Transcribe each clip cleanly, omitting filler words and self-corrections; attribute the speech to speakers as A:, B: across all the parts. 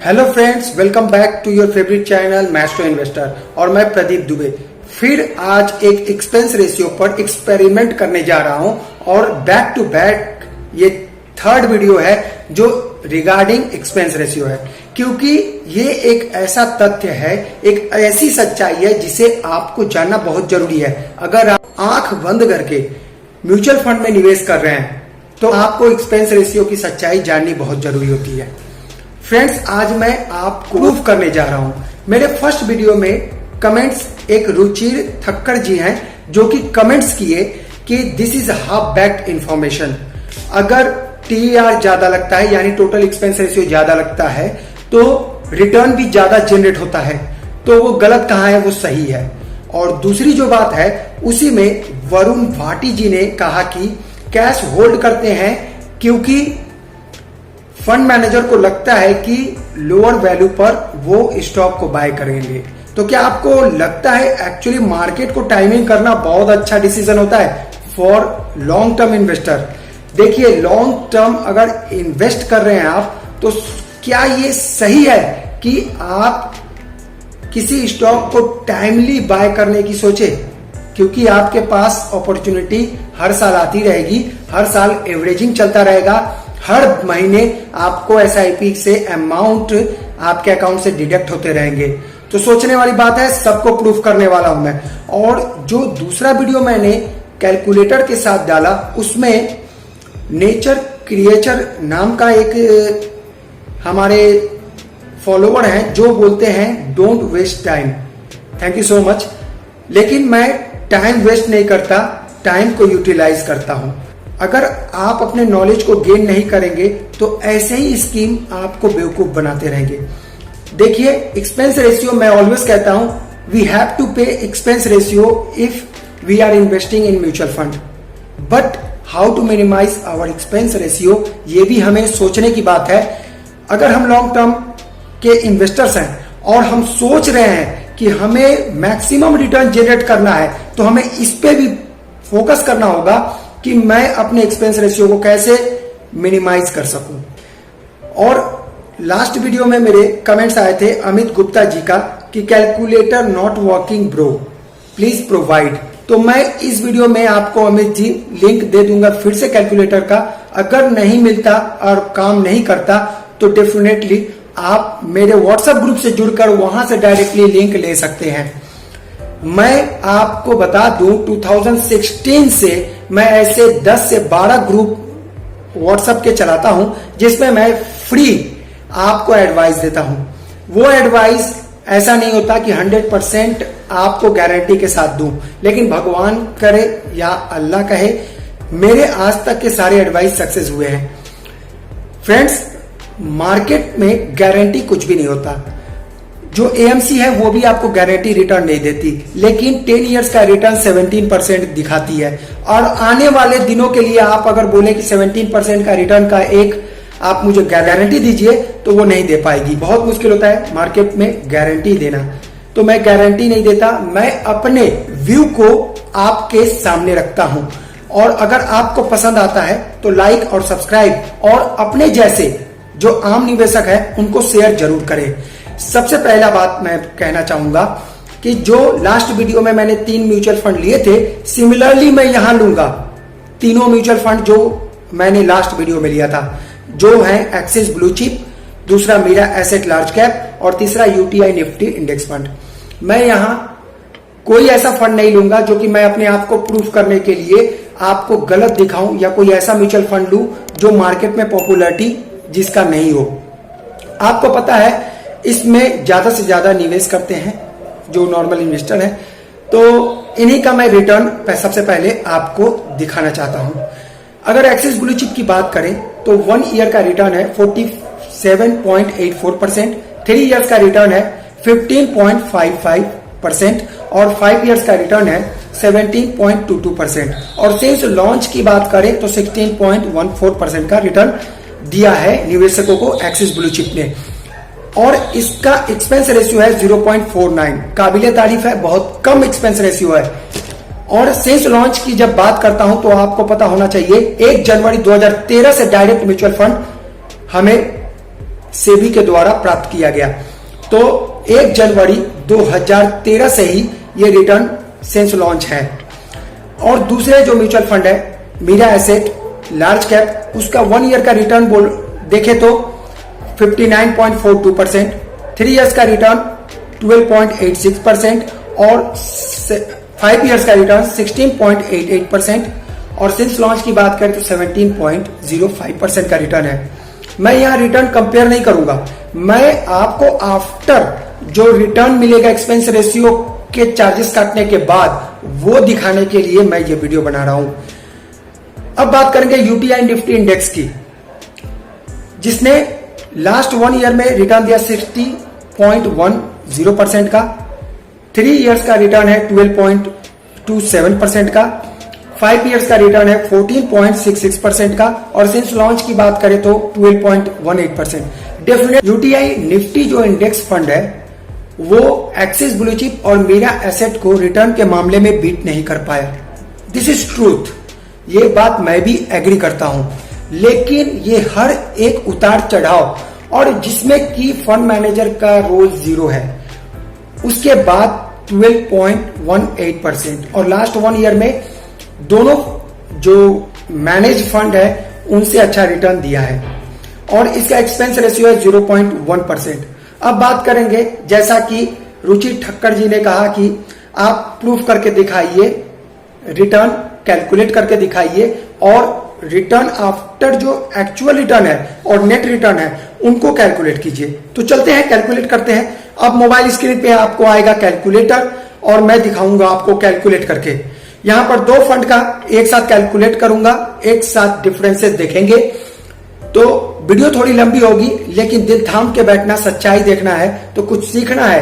A: Hello friends, welcome back to your favourite channel Maestro Investor और मैं प्रदीप दुबे। फिर आज एक एक्सपेंस रेशियो पर एक्सपेरिमेंट करने जा रहा हूं और बैक टू बैक ये थर्ड वीडियो है जो रिगार्डिंग एक्सपेंस रेशियो है, क्योंकि ये एक ऐसा तथ्य है, एक ऐसी सच्चाई है जिसे आपको जानना बहुत जरूरी है। अगर आप आंख बंद करके म्यूचुअल फंड में निवेश कर रहे हैं तो आपको एक्सपेंस रेशियो की सच्चाई जाननी बहुत जरूरी होती है। फ्रेंड्स, आज मैं आपको प्रूफ करने जा रहा हूं। मेरे फर्स्ट वीडियो में कमेंट्स एक रुचिर ठक्कर जी हैं जो कि कमेंट्स किए कि this is half backed information. अगर टीआर ज्यादा लगता है यानी टोटल एक्सपेंस रेशियो ज्यादा लगता है तो रिटर्न भी ज्यादा जनरेट होता है, तो वो गलत कहां है, वो सही है। और दूसरी जो बात है उसी में वरुण भाटी जी ने कहा कि कैश होल्ड करते हैं क्योंकि फंड मैनेजर को लगता है कि लोअर वैल्यू पर वो स्टॉक को बाय करेंगे। तो क्या आपको लगता है एक्चुअली मार्केट को टाइमिंग करना बहुत अच्छा डिसीजन होता है फॉर लॉन्ग टर्म इन्वेस्टर? देखिए, लॉन्ग टर्म अगर इन्वेस्ट कर रहे हैं आप तो क्या ये सही है कि आप किसी स्टॉक को टाइमली बाय करने की सोचे, क्योंकि आपके पास अपॉर्चुनिटी हर साल आती रहेगी, हर साल एवरेजिंग चलता रहेगा, हर महीने आपको एसआईपी से अमाउंट आपके अकाउंट से डिडक्ट होते रहेंगे। तो सोचने वाली बात है, सबको प्रूफ करने वाला हूं मैं। और जो दूसरा वीडियो मैंने कैलकुलेटर के साथ डाला उसमें नेचर क्रिएचर नाम का एक हमारे फॉलोवर हैं जो बोलते हैं don't waste time. Thank you so much. लेकिन मैं टाइम वेस्ट नहीं करता, टाइम को यूटिलाइज करता हूं। अगर आप अपने नॉलेज को गेन नहीं करेंगे तो ऐसे ही स्कीम आपको बेवकूफ बनाते रहेंगे। देखिए, एक्सपेंस रेशियो मैं ऑलवेज कहता हूं we have to pay expense ratio if we are investing in mutual fund, but how to minimise our expense ratio, ये भी हमें सोचने की बात है। अगर हम लॉन्ग टर्म के इन्वेस्टर्स हैं और हम सोच रहे हैं कि हमें मैक्सिमम रिटर्न जनरेट करना है तो हमें इस पे भी फोकस करना होगा कि मैं अपने एक्सपेंस रेशियो को कैसे मिनिमाइज कर सकूं। और लास्ट वीडियो में मेरे कमेंट्स आए थे अमित गुप्ता जी का कि calculator not working bro, please provide. तो मैं इस वीडियो में आपको अमित जी लिंक दे दूंगा फिर से कैलकुलेटर का। अगर नहीं मिलता और काम नहीं करता तो डेफिनेटली आप मेरे व्हाट्सएप ग्रुप से जुड़कर वहां से डायरेक्टली लिंक ले सकते हैं। मैं आपको बता दूं 2016 से मैं ऐसे 10 से 12 ग्रुप व्हाट्सएप के चलाता हूं जिसमें मैं फ्री आपको एडवाइस देता हूं। वो एडवाइस ऐसा नहीं होता कि 100% आपको गारंटी के साथ दूं, लेकिन भगवान करे या अल्लाह कहे मेरे आज तक के सारे एडवाइस सक्सेस हुए हैं। फ्रेंड्स, मार्केट में गारंटी कुछ भी नहीं होता। जो एएमसी है वो भी आपको गारंटी रिटर्न नहीं देती, लेकिन 10 इयर्स का रिटर्न 17% दिखाती है। और आने वाले दिनों के लिए आप अगर बोले कि 17% का रिटर्न का एक आप मुझे गारंटी दीजिए तो वो नहीं दे पाएगी। बहुत मुश्किल होता है मार्केट में गारंटी देना, तो मैं गारंटी नहीं देता। मैं अपने व्यू को आपके सामने रखता हूं और अगर आपको पसंद आता है तो लाइक और सब्सक्राइब और अपने जैसे जो आम निवेशक है उनको शेयर जरूर करें। सबसे पहला बात मैं कहना चाहूंगा कि जो लास्ट वीडियो में मैंने 3 म्यूचुअल फंड लिए थे, सिमिलरली मैं यहां लूंगा तीनों म्यूचुअल फंड जो मैंने लास्ट वीडियो में लिया था, जो है एक्सिस ब्लू चिप, दूसरा मेरा एसेट लार्ज कैप और तीसरा यूटीआई निफ्टी इंडेक्स फंड। मैं यहां कोई ऐसा फंड नहीं लूंगा जो कि मैं अपने आप को प्रूफ करने के लिए आपको गलत दिखाऊं या कोई ऐसा म्यूचुअल फंड लूं जो मार्केट में पॉपुलैरिटी जिसका नहीं हो। आपको पता है इसमें ज्यादा से ज्यादा निवेश करते हैं जो नॉर्मल इन्वेस्टर हैं, तो इन्हीं का मैं रिटर्न सबसे पहले आपको दिखाना चाहता हूं। अगर एक्सिस ब्लू चिप की बात करें तो 1 ईयर का रिटर्न है 47.84%, 3 इयर्स का रिटर्न है 15.55% और 5 इयर्स का रिटर्न है 17.22%। और सिंस लॉन्च की बात करें तो 16.14% का रिटर्न दिया है निवेशकों को एक्सिस ब्लू चिप ने। और इसका एक्सपेंस रेशियो है 0.49, काबिले तारीफ है, बहुत कम एक्सपेंस रेशियो है। और सिंस लॉन्च की जब बात करता हूं तो आपको पता होना चाहिए 1 जनवरी 2013 से डायरेक्ट म्यूचुअल फंड हमें सेबी के द्वारा प्राप्त किया गया। तो 1 जनवरी 2013 से ही ये रिटर्न सिंस लॉन्च है। और दूसरे जो म्यूचुअल फंड है मीरा एसेट लार्ज कैप, उसका 1 ईयर का रिटर्न देखे तो 59.42%, 3 इयर्स का रिटर्न 12.86% और 5 इयर्स का रिटर्न 16.88% और सिंस लॉन्च की बात करें तो 17.05% का रिटर्न है। मैं यहाँ रिटर्न कंपेयर नहीं करूंगा, मैं आपको आफ्टर जो रिटर्न मिलेगा एक्सपेंस रेशियो के चार्जेस काटने के बाद वो दिखाने के लिए मैं ये वीडियो बना रहा हूं। अब बात करेंगे यूटीआई निफ्टी इंडेक्स की, जिसने लास्ट 1 ईयर में रिटर्न दिया 60.10% का, 3 इयर्स का रिटर्न है 12.27% का, 5 इयर्स का रिटर्न है 14.66% का और सिंस लॉन्च की बात करें तो 12.18%। डेफिनेट यूटीआई निफ्टी जो इंडेक्स फंड है वो एक्सिस ब्लू चिप और मीरा एसेट को रिटर्न के मामले में बीट नहीं कर पाया। दिस इज ट्रूथ, ये बात मैं भी एग्री करता हूं, लेकिन ये हर एक उतार चढ़ाव और जिसमें कि फंड मैनेजर का रोल 0 है, उसके बाद 12.18% और लास्ट 1 ईयर में दोनों जो मैनेज फंड है उनसे अच्छा रिटर्न दिया है और इसका एक्सपेंस रेशियो है 0.1%। अब बात करेंगे, जैसा कि रुचि ठक्कर जी ने कहा कि आप प्रूफ करके दिखाइए, रिटर्न कैलकुलेट करके दिखाइए और रिटर्न आफ्टर जो एक्चुअल रिटर्न है और नेट रिटर्न है उनको कैलकुलेट कीजिए। तो चलते हैं कैलकुलेट करते हैं। अब मोबाइल स्क्रीन पे आपको आएगा कैलकुलेटर और मैं दिखाऊंगा आपको कैलकुलेट करके। यहां पर 2 फंड का एक साथ कैलकुलेट करूंगा, एक साथ डिफरेंसेस देखेंगे। तो वीडियो थोड़ी लंबी होगी, लेकिन दिल थाम के बैठना, सच्चाई देखना है तो कुछ सीखना है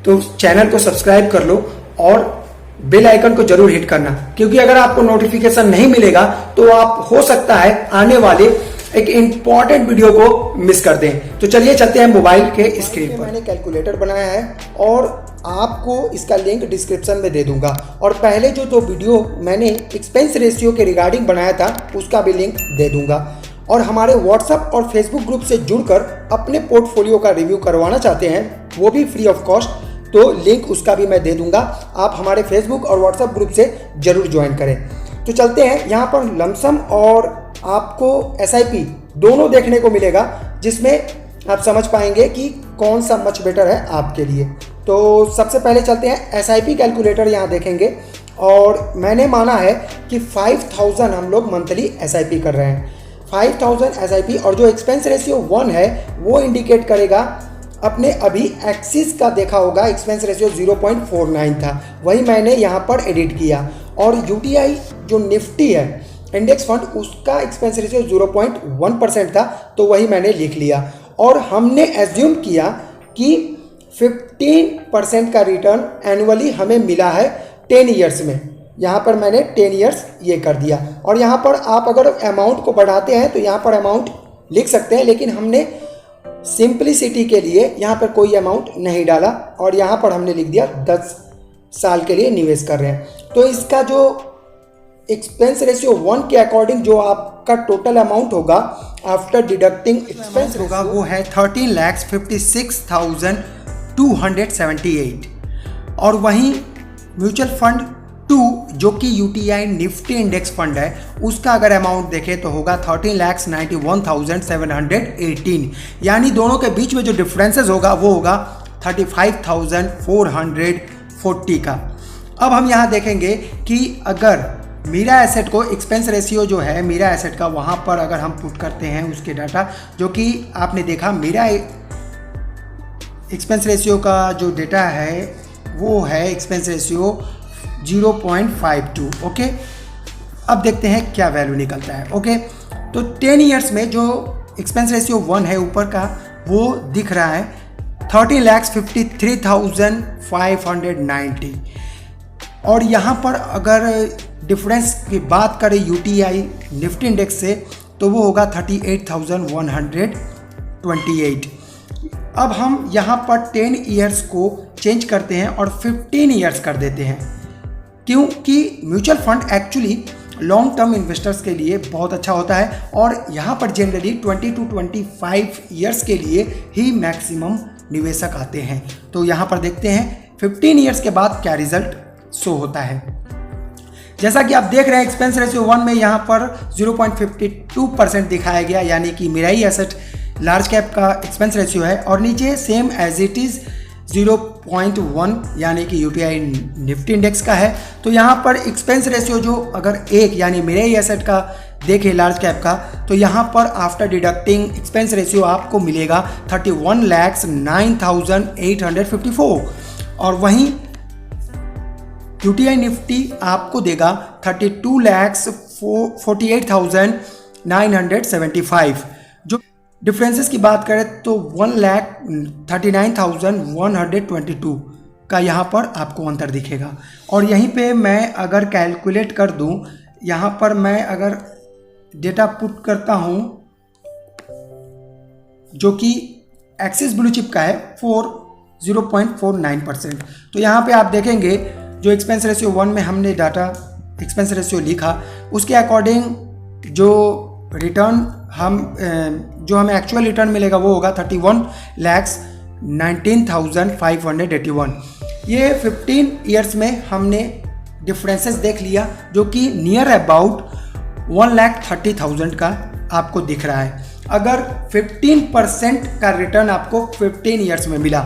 A: तो चैनल को सब्सक्राइब कर लो और बेल आइकन को जरूर हिट करना, क्योंकि अगर आपको नोटिफिकेशन नहीं मिलेगा तो आप हो सकता है आने वाले एक इंपॉर्टेंट वीडियो को मिस कर दें। तो चलिए चलते हैं मोबाइल के स्क्रीन पर। मैंने कैलकुलेटर बनाया है और आपको इसका लिंक डिस्क्रिप्शन में दे दूंगा और पहले जो 2 वीडियो मैंने एक्सपेंस रेशियो के रिगार्डिंग बनाया था उसका भी लिंक दे दूंगा। और हमारे व्हाट्सएप और फेसबुक ग्रुप से जुड़कर अपने पोर्टफोलियो का रिव्यू करवाना चाहते हैं, वो भी फ्री ऑफ कॉस्ट, तो लिंक उसका भी मैं दे दूंगा। आप हमारे फेसबुक और व्हाट्सएप ग्रुप से जरूर ज्वाइन करें। तो चलते हैं, यहाँ पर लमसम और आपको एसआईपी दोनों देखने को मिलेगा, जिसमें आप समझ पाएंगे कि कौन सा मच बेटर है आपके लिए। तो सबसे पहले चलते हैं एसआईपी कैलकुलेटर, यहाँ देखेंगे और मैंने माना है कि 5000 हम लोग मंथली एसआईपी कर रहे हैं। 5000 एसआईपी और जो एक्सपेंस रेशियो 1 है वो इंडिकेट करेगा, अपने अभी एक्सिस का देखा होगा एक्सपेंस रेशियो 0.49 था, वही मैंने यहाँ पर एडिट किया। और यूटीआई जो निफ्टी है इंडेक्स फंड, उसका एक्सपेंस रेशियो 0.1% था, तो वही मैंने लिख लिया। और हमने एज्यूम किया कि 15% का रिटर्न एनुअली हमें मिला है 10 ईयर्स में। यहाँ पर मैंने 10 ईयर्स ये कर दिया। और यहाँ पर आप अगर अमाउंट को बढ़ाते हैं तो यहाँ पर अमाउंट लिख सकते हैं, लेकिन हमने सिंप्लिसिटी के लिए यहाँ पर कोई अमाउंट नहीं डाला और यहाँ पर हमने लिख दिया 10 साल के लिए निवेश कर रहे हैं। तो इसका जो एक्सपेंस रेशियो 1 के अकॉर्डिंग जो आपका टोटल अमाउंट होगा आफ्टर डिडक्टिंग एक्सपेंस होगा वो है 13,56,278। और वहीं म्यूचुअल फंड 2 जो कि यूटीआई निफ्टी इंडेक्स फंड है, उसका अगर अमाउंट देखें तो होगा 13,91,718। यानी दोनों के बीच में जो डिफरेंसेस होगा वो होगा 35,440 का। अब हम यहाँ देखेंगे कि अगर मीरा एसेट को एक्सपेंस रेशियो जो है मीरा एसेट का, वहाँ पर अगर हम पुट करते हैं उसके डाटा, जो कि आपने देखा मीरा एक्सपेंस रेशियो का जो डेटा है वो है एक्सपेंस रेशियो 0.52। ओके, अब देखते हैं क्या वैल्यू निकलता है। ओके, तो 10 ईयर्स में जो एक्सपेंस रेशियो 1 है ऊपर का वो दिख रहा है 13,53,590। और यहाँ पर अगर डिफरेंस की बात करें यूटीआई निफ्टी इंडेक्स से तो वो होगा 38,128। अब हम यहाँ पर 10 ईयर्स को चेंज करते हैं और 15 ईयर्स कर देते हैं, क्योंकि mutual fund actually long term investors के लिए बहुत अच्छा होता है और यहाँ पर जनरली 20 to 25 ईयर्स के लिए ही मैक्सिमम निवेशक आते हैं। तो यहाँ पर देखते हैं 15 ईयर्स के बाद क्या रिजल्ट शो होता है। जैसा कि आप देख रहे हैं एक्सपेंस रेशियो 1 में यहाँ पर 0.52% दिखाया गया, यानी कि मिराई एसेट लार्ज कैप का एक्सपेंस रेशियो है, और नीचे सेम एज इट इज़ 0.1 यानी कि यूटीआई निफ्टी इंडेक्स का है। तो यहाँ पर एक्सपेंस रेशियो जो अगर एक यानी मिराई एसेट का देखें लार्ज कैप का, तो यहाँ पर आफ्टर डिडक्टिंग एक्सपेंस रेशियो आपको मिलेगा 31,09,854 और वहीं यूटीआई निफ्टी आपको देगा 32,48,975। जो डिफरेंसेस की बात करें तो 1,39,122 का यहाँ पर आपको अंतर दिखेगा। और यहीं पे मैं अगर कैलकुलेट कर दूं, यहाँ पर मैं अगर डेटा पुट करता हूँ जो कि एक्सिस ब्लू चिप का है 0.49%, तो यहाँ पे आप देखेंगे जो एक्सपेंस रेशियो 1 में हमने डाटा एक्सपेंस रेशियो लिखा उसके अकॉर्डिंग जो रिटर्न जो हमें एक्चुअल रिटर्न मिलेगा वो होगा 31,19,581। ये 15 ईयर्स में हमने डिफरेंसेस देख लिया जो कि नियर अबाउट 1,30,000 का आपको दिख रहा है। अगर 15% का रिटर्न आपको 15 ईयर्स में मिला,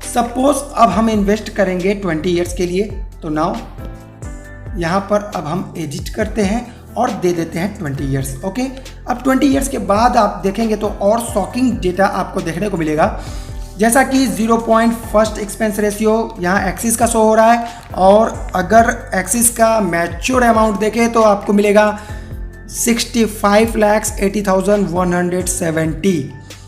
A: सपोज अब हम इन्वेस्ट करेंगे 20 ईयर्स के लिए, तो नाउ यहाँ पर अब हम एडिट करते हैं और दे देते हैं 20 ईयर्स। ओके, अब 20 ईयर्स के बाद आप देखेंगे तो और शॉकिंग डेटा आपको देखने को मिलेगा, जैसा कि 0.1 एक्सपेंस रेशियो यहाँ एक्सिस का शो हो रहा है, और अगर एक्सिस का मैच्योर अमाउंट देखें तो आपको मिलेगा 65,80,170,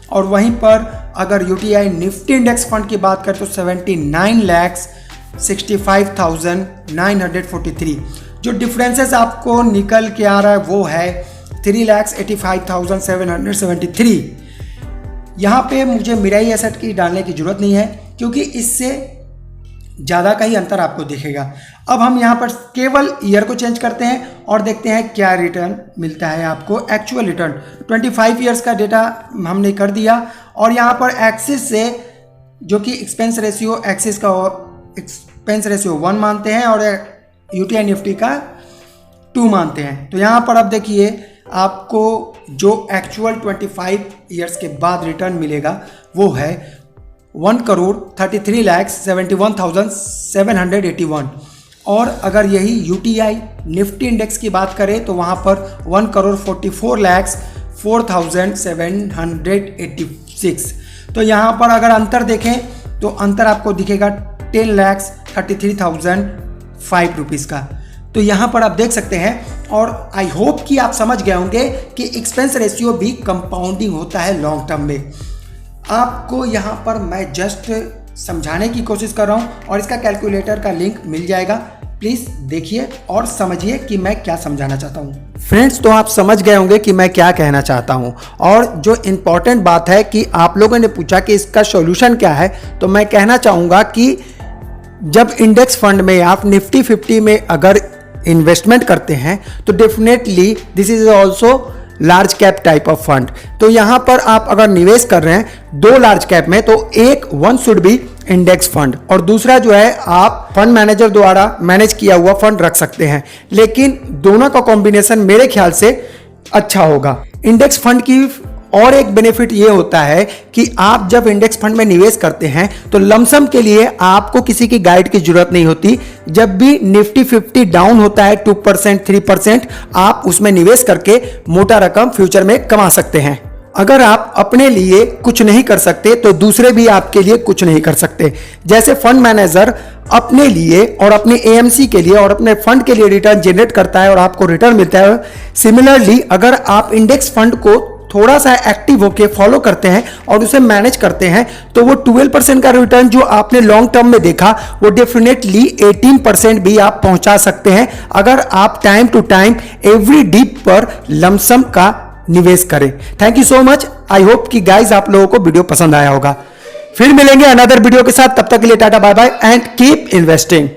A: और वहीं पर अगर यूटीआई निफ्टी इंडेक्स फंड की बात करें तो 79,65,943। जो डिफरेंसेस आपको निकल के आ रहा है वो है 3,85,773। यहाँ पे मुझे मिराई एसेट की डालने की जरूरत नहीं है क्योंकि इससे ज़्यादा का ही अंतर आपको दिखेगा। अब हम यहाँ पर केवल ईयर को चेंज करते हैं और देखते हैं क्या रिटर्न मिलता है आपको। एक्चुअल रिटर्न 25 ईयर्स का डेटा हमने कर दिया, और यहाँ पर एक्सिस से जो कि एक्सपेंस रेशियो एक्सिस का एक्सपेंस रेशियो 1 मानते हैं और यूटीआई निफ्टी का 2 मानते हैं। तो यहाँ पर अब देखिए आपको जो एक्चुअल 25 ईयर्स के बाद रिटर्न मिलेगा वो है 1,33,71,781, और अगर यही यूटीआई निफ्टी इंडेक्स की बात करें तो वहाँ पर 1,44,04,786। तो यहाँ पर अगर अंतर देखें तो अंतर आपको दिखेगा 10,33,005 रुपीज़ का। तो यहाँ पर आप देख सकते हैं, और आई होप कि आप समझ गए होंगे कि एक्सपेंस रेशियो भी कंपाउंडिंग होता है लॉन्ग टर्म में। आपको यहाँ पर मैं जस्ट समझाने की कोशिश कर रहा हूँ और इसका कैलकुलेटर का लिंक मिल जाएगा, प्लीज़ देखिए और समझिए कि मैं क्या समझाना चाहता हूँ। फ्रेंड्स, तो आप समझ गए होंगे कि मैं क्या कहना चाहता हूँ, और जो इम्पॉर्टेंट बात है कि आप लोगों ने पूछा कि इसका सॉल्यूशन क्या है, तो मैं कहना चाहूँगा कि जब इंडेक्स फंड में आप निफ्टी 50 में अगर इन्वेस्टमेंट करते हैं तो definitely this is also large cap type of fund. तो यहाँ पर आप अगर निवेश कर रहे हैं 2 लार्ज कैप में, तो one should be index fund और दूसरा जो है आप फंड मैनेजर द्वारा मैनेज किया हुआ फंड रख सकते हैं, लेकिन दोनों का कॉम्बिनेशन मेरे ख्याल से अच्छा होगा। इंडेक्स फंड की और एक बेनिफिट ये होता है कि आप जब इंडेक्स फंड में निवेश करते हैं तो लमसम के लिए आपको किसी की गाइड की जरूरत नहीं होती। जब भी निफ्टी 50 डाउन होता है 2% 3%, आप उसमें निवेश करके मोटा रकम फ्यूचर में कमा सकते हैं। अगर आप अपने लिए कुछ नहीं कर सकते तो दूसरे भी आपके लिए कुछ नहीं कर सकते। जैसे फंड मैनेजर अपने लिए और अपने एएमसी के लिए और अपने फंड के लिए रिटर्न जनरेट करता है और आपको रिटर्न मिलता है, सिमिलरली अगर आप इंडेक्स फंड को थोड़ा सा एक्टिव होकर फॉलो करते हैं और उसे मैनेज करते हैं तो वो 12% का रिटर्न जो आपने लॉन्ग टर्म में देखा वो डेफिनेटली 18% भी आप पहुंचा सकते हैं, अगर आप time to time every dip पर लमसम का निवेश करें। Thank you so much. I hope कि गाइज आप लोगों को वीडियो पसंद आया होगा। फिर मिलेंगे अनदर वीडियो के साथ, तब तक के लिए tata bye bye and keep investing.